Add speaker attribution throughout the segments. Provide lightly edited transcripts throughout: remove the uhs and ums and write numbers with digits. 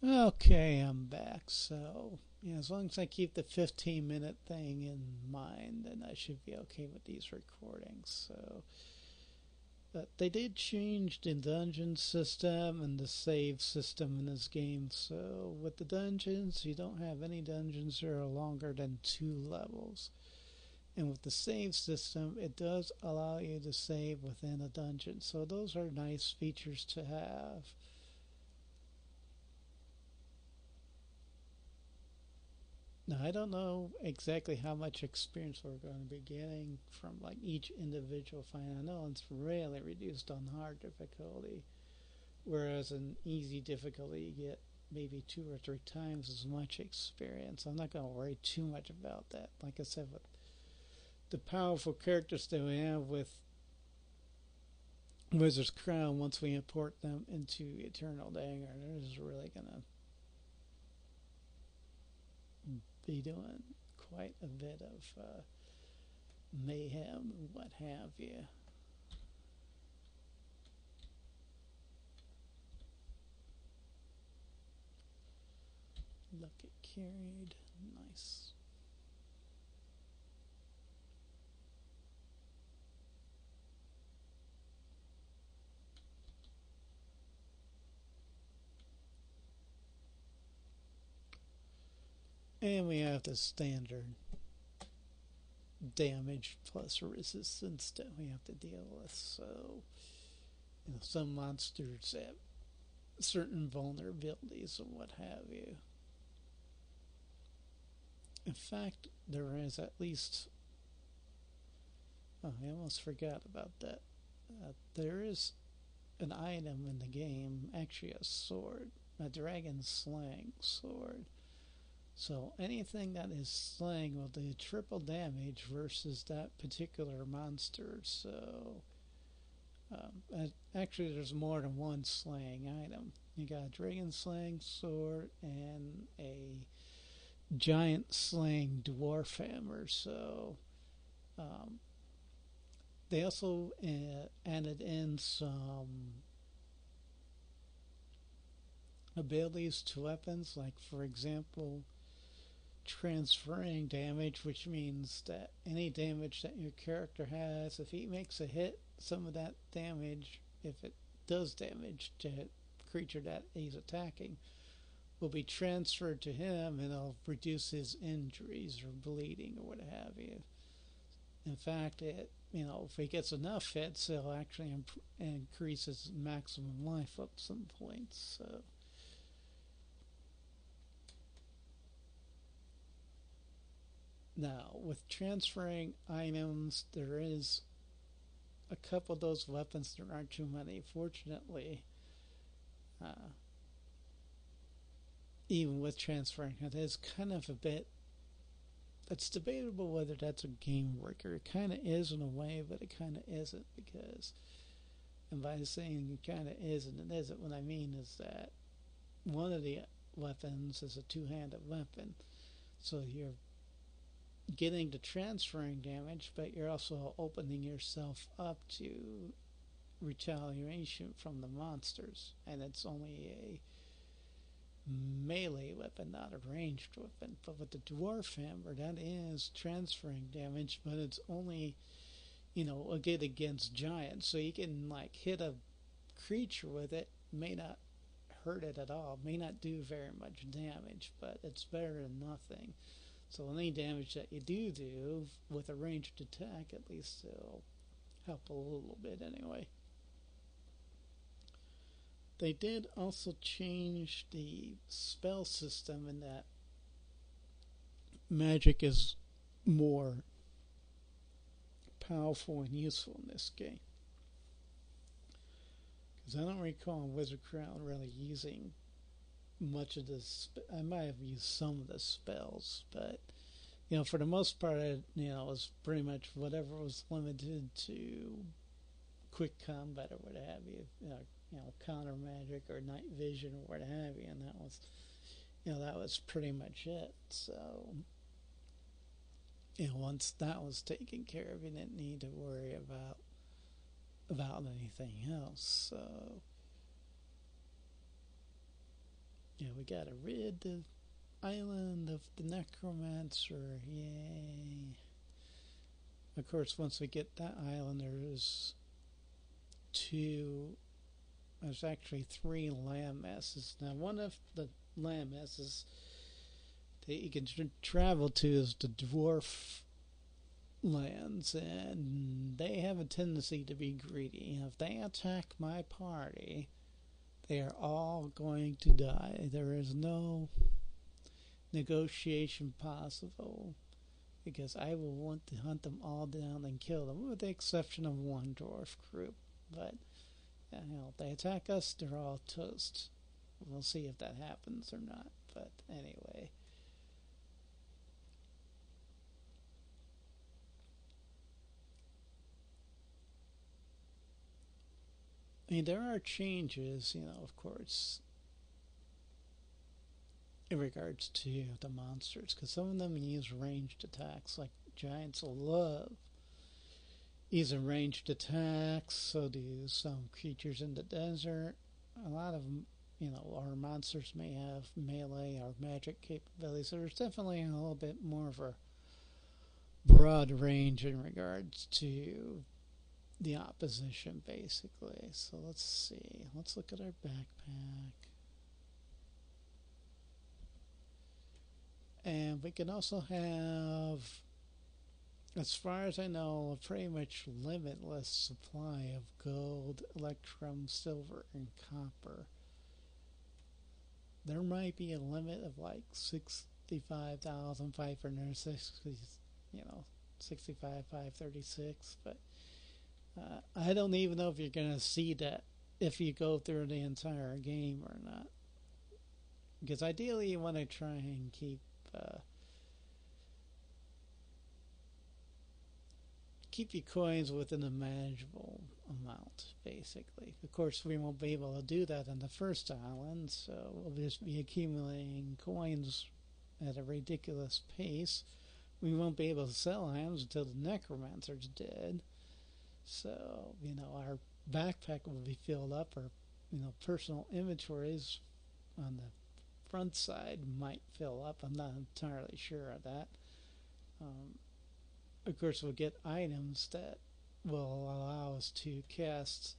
Speaker 1: Okay, I'm back. So, yeah, as long as I keep the 15-minute thing in mind, then I should be okay with these recordings. So, but they did change the dungeon system and the save system in this game. So, with the dungeons, you don't have any dungeons that are longer than 2 levels. And with the save system, it does allow you to save within a dungeon. So, those are nice features to have. Now, I don't know exactly how much experience we're going to be getting from like each individual fight. I know it's really reduced on hard difficulty, whereas in easy difficulty you get maybe 2 or 3 times as much experience. I'm not going to worry too much about that. Like I said, with the powerful characters that we have with Wizard's Crown, once we import them into Eternal Dagger, they're just really going to be doing quite a bit of mayhem and what have you. Look, it carried. Nice. And we have the standard damage plus resistance that we have to deal with. So, some monsters have certain vulnerabilities and what have you. In fact, there is at least. Oh, I almost forgot about that. There is an item in the game, actually a sword, a dragon slaying sword. So anything that is slaying will do triple damage versus that particular monster. So actually, there's more than one slaying item. You got a dragon slaying sword and a giant slaying dwarf hammer. So they also added in some abilities to weapons, like for example transferring damage, which means that any damage that your character has, if he makes a hit, some of that damage, if it does damage to the creature that he's attacking, will be transferred to him and it'll reduce his injuries or bleeding or what have you. In fact, if he gets enough hits, it'll actually increase his maximum life up some points. So now, with transferring items, there is a couple of those weapons. There aren't too many, fortunately. Uh, Even with transferring, it is kind of a bit. It's debatable whether that's a game breaker. It kind of is in a way, but it kind of isn't because. And by saying it kind of is and it isn't, what I mean is that one of the weapons is a two-handed weapon. So you're getting the transferring damage, but you're also opening yourself up to retaliation from the monsters. And it's only a melee weapon, not a ranged weapon. But with the dwarf hammer, that is transferring damage, but it's only, a good against giants. So you can like hit a creature with it, may not hurt it at all, may not do very much damage, but it's better than nothing. So any damage that you do with a ranged attack, at least it'll help a little bit anyway. They did also change the spell system in that magic is more powerful and useful in this game. Because I don't recall Wizard Crown really using much of this. I might have used some of the spells, but for the most part, it was pretty much whatever was limited to quick combat or what have you. Counter magic or night vision or what have you, and that was pretty much it. So, once that was taken care of, you didn't need to worry about anything else. So, We gotta rid the island of the necromancer. Yay. Of course, once we get that island, there's actually 3 land masses. Now, one of the land masses that you can travel to is the dwarf lands, and they have a tendency to be greedy. If they attack my party, they are all going to die. There is no negotiation possible, because I will want to hunt them all down and kill them, with the exception of one dwarf group. But if they attack us, they're all toast. We'll see if that happens or not. But anyway. I mean, there are changes, of course, in regards to the monsters, because some of them use ranged attacks, like giants love using ranged attacks, so do some creatures in the desert. A lot of them, our monsters may have melee or magic capabilities, so there's definitely a little bit more of a broad range in regards to the opposition, basically. So let's see. Let's look at our backpack. And we can also have, as far as I know, a pretty much limitless supply of gold, electrum, silver, and copper. There might be a limit of like 65,560, 65,536, but I don't even know if you're going to see that if you go through the entire game or not. Because ideally you want to try and keep your coins within a manageable amount, basically. Of course, we won't be able to do that on the first island, so we'll just be accumulating coins at a ridiculous pace. We won't be able to sell items until the necromancer's dead. So, our backpack will be filled up, or, personal inventories on the front side might fill up. I'm not entirely sure of that. Of course, we'll get items that will allow us to cast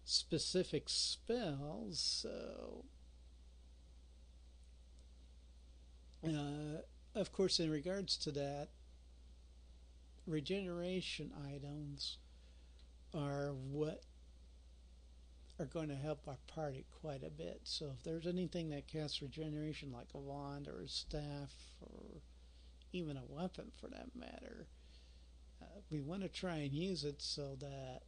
Speaker 1: specific spells. So, of course, in regards to that, regeneration items are what are going to help our party quite a bit. So if there's anything that casts regeneration, like a wand or a staff or even a weapon for that matter, we want to try and use it so that,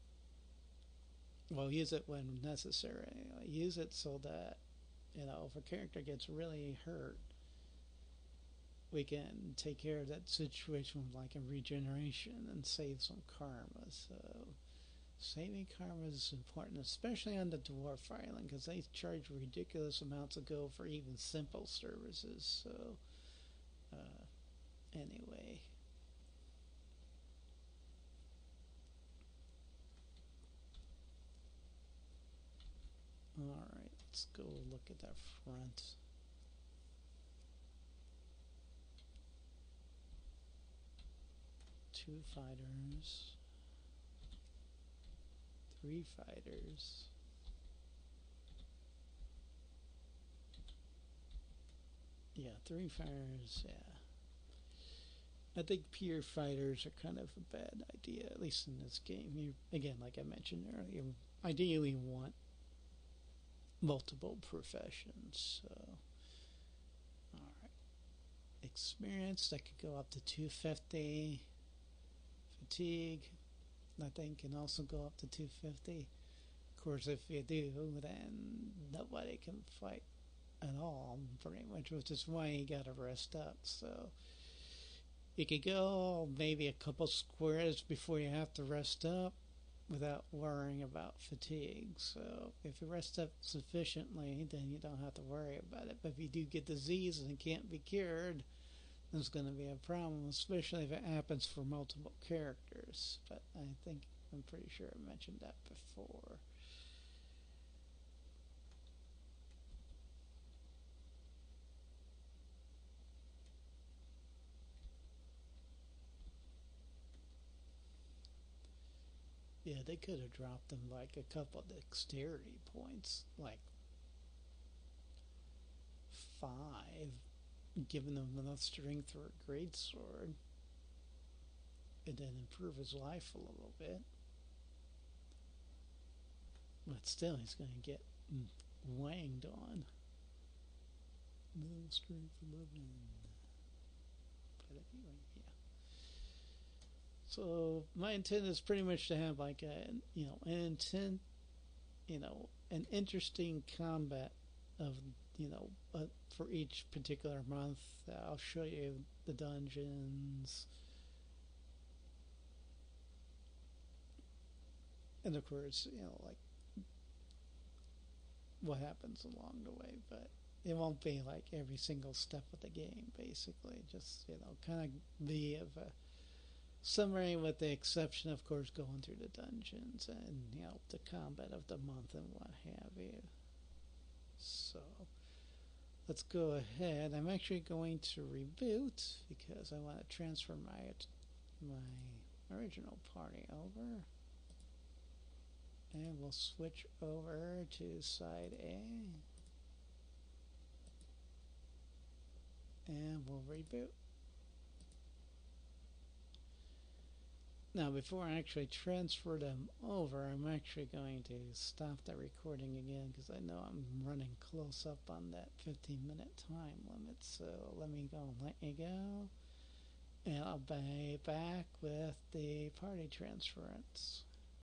Speaker 1: use it when necessary. Use it so that, if a character gets really hurt, we can take care of that situation with like a regeneration and save some karma. So saving karma is important, especially on the dwarf island, because they charge ridiculous amounts of gold for even simple services. So anyway, alright, let's go look at that front. Two fighters, 3 fighters, yeah, 3 fighters, yeah. I think pure fighters are kind of a bad idea, at least in this game. You, again, like I mentioned earlier, ideally want multiple professions. So, alright. Experience, that could go up to 250. Fatigue, I think, can also go up to 250. Of course, if you do, then nobody can fight at all, pretty much, which is why you gotta rest up. So you could go maybe a couple squares before you have to rest up without worrying about fatigue. So if you rest up sufficiently, then you don't have to worry about it. But if you do get disease and it can't be cured, there's going to be a problem, especially if it happens for multiple characters. But I'm pretty sure I mentioned that before. Yeah, they could have dropped them like a couple dexterity points, like 5, giving them enough strength for a great sword, and then improve his life a little bit. But still, he's going to get wanged on. No strength 11. But anyway, yeah. So my intent is pretty much to have like an intent, an interesting combat of for each particular month. I'll show you the dungeons, and of course, like what happens along the way, but it won't be like every single step of the game, basically. Just, kind of be of a summary, with the exception, of course, going through the dungeons and, the combat of the month and what have you. So, let's go ahead. I'm actually going to reboot because I want to transfer my original party over. And we'll switch over to side A. And we'll reboot. Now, before I actually transfer them over, I'm actually going to stop the recording again because I know I'm running close up on that 15-minute time limit. So let me go and let you go. And I'll be back with the party transference.